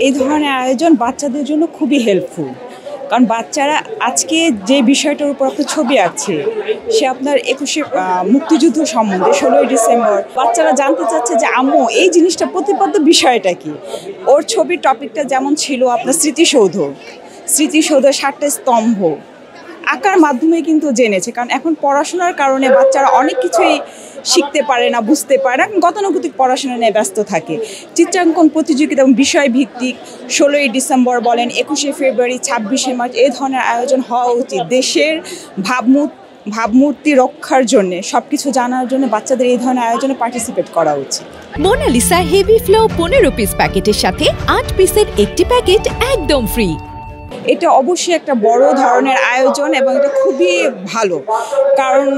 এই ধরনের আয়োজন বাচ্চাদের জন্য খুবই হেল্পফুল, কারণ বাচ্চারা আজকে যে বিষয়টার উপর আপনার ছবি আছে, সে আপনার 21শে মুক্তিযুদ্ধ সম্বন্ধে 16ই ডিসেম্বর বাচ্চারা জানতে চাচ্ছে যে আম্মু এই জিনিসটা প্রতিপাদ্য বিষয়টা কি। ওর ছবির টপিকটা যেমন ছিল আপনার স্মৃতিসৌধ, 7টা স্তম্ভ আঁকার মাধ্যমে কিন্তু জেনেছে। কারণ এখন পড়াশোনার কারণে বাচ্চারা অনেক কিছুই শিখতে পারে না, বুঝতে পারে না, গতানুগতিক পড়াশোনা নিয়ে ব্যস্ত থাকে। চিত্রাঙ্কন প্রতিযোগিতা এবং বিষয়ভিত্তিক 16ই ডিসেম্বর বলেন, 21শে ফেব্রুয়ারি, 26শে মার্চ এই ধরনের আয়োজন হওয়া উচিত। দেশের ভাবমূর্তি রক্ষার জন্য, সব কিছু জানার জন্য বাচ্চাদের এই ধরনের আয়োজনে পার্টিসিপেট করা উচিত। মোনালিসা হেভি ফ্লো 15 পিস প্যাকেটের সাথে 8 পিসের একটি প্যাকেট একদম ফ্রি। এটা অবশ্যই একটা বড় ধরনের আয়োজন এবং এটা খুবই ভালো, কারণ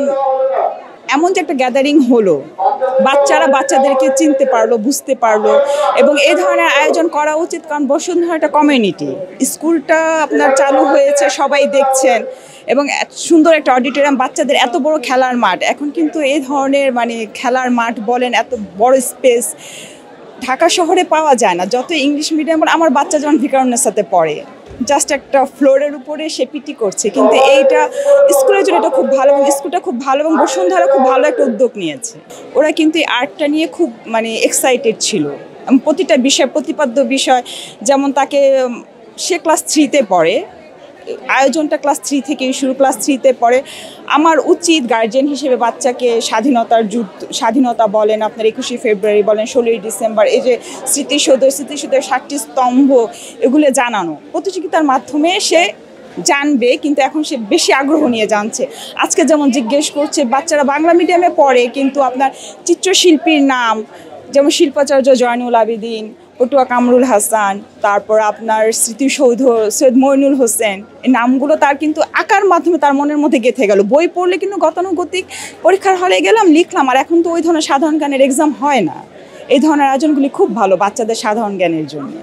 এমন যে একটা গ্যাদারিং হলো, বাচ্চারা বাচ্চাদেরকে চিনতে পারলো, বুঝতে পারলো, এবং এই ধরনের আয়োজন করা উচিত। কারণ বসুন্ধরা একটা কমিউনিটি, স্কুলটা আপনার চালু হয়েছে, সবাই দেখছেন, এবং সুন্দর একটা অডিটোরিয়াম, বাচ্চাদের এত বড় খেলার মাঠ। এখন কিন্তু এই ধরনের খেলার মাঠ বলেন, এত বড় স্পেস ঢাকা শহরে পাওয়া যায় না। যত ইংলিশ মিডিয়াম, আমার বাচ্চা যেমন ভিকারুন্নেসার সাথে পড়ে, জাস্ট একটা ফ্লোরের উপরে সে পিটি করছে, কিন্তু এইটা স্কুলের জন্য এটা খুব ভালো, এবং স্কুলটা খুব ভালো, এবং বসুন্ধরা খুব ভালো একটা উদ্যোগ নিয়েছে। ওরা কিন্তু এই আর্টটা নিয়ে খুব এক্সাইটেড ছিল। প্রতিটা বিষয়, প্রতিপাদ্য বিষয়, যেমন তাকে, সে ক্লাস 3-তে পড়ে, আয়োজনটা ক্লাস 3 থেকেই শুরু, ক্লাস 3-তে পড়ে। আমার উচিত গার্জিয়ান হিসেবে বাচ্চাকে স্বাধীনতা বলেন, আপনার 21শে ফেব্রুয়ারি বলেন, 16ই ডিসেম্বর, এই যে স্মৃতিসৌধের 7টি স্তম্ভ, এগুলো জানানো। প্রতিযোগিতার মাধ্যমে সে জানবে, কিন্তু এখন সে বেশি আগ্রহ নিয়ে জানছে। আজকে যেমন জিজ্ঞেস করছে, বাচ্চারা বাংলা মিডিয়ামে পড়ে, কিন্তু আপনার চিত্রশিল্পীর নাম যেমন শিল্পাচার্য জয়নুল আবেদিন, পটুয়া কামরুল হাসান, তারপর আপনার স্মৃতিসৌধ সৈয়দ মইনুল হোসেন, এই নামগুলো তার কিন্তু আঁকার মাধ্যমে তার মনের মধ্যে গেঁথে গেল। বই পড়লে কিন্তু গতানুগতিক পরীক্ষার হলে গেলাম, লিখলাম, আর এখন তো ওই ধরনের সাধারণ জ্ঞানের এক্সাম হয় না। এই ধরনের আয়োজনগুলি খুব ভালো বাচ্চাদের সাধারণ জ্ঞানের জন্য।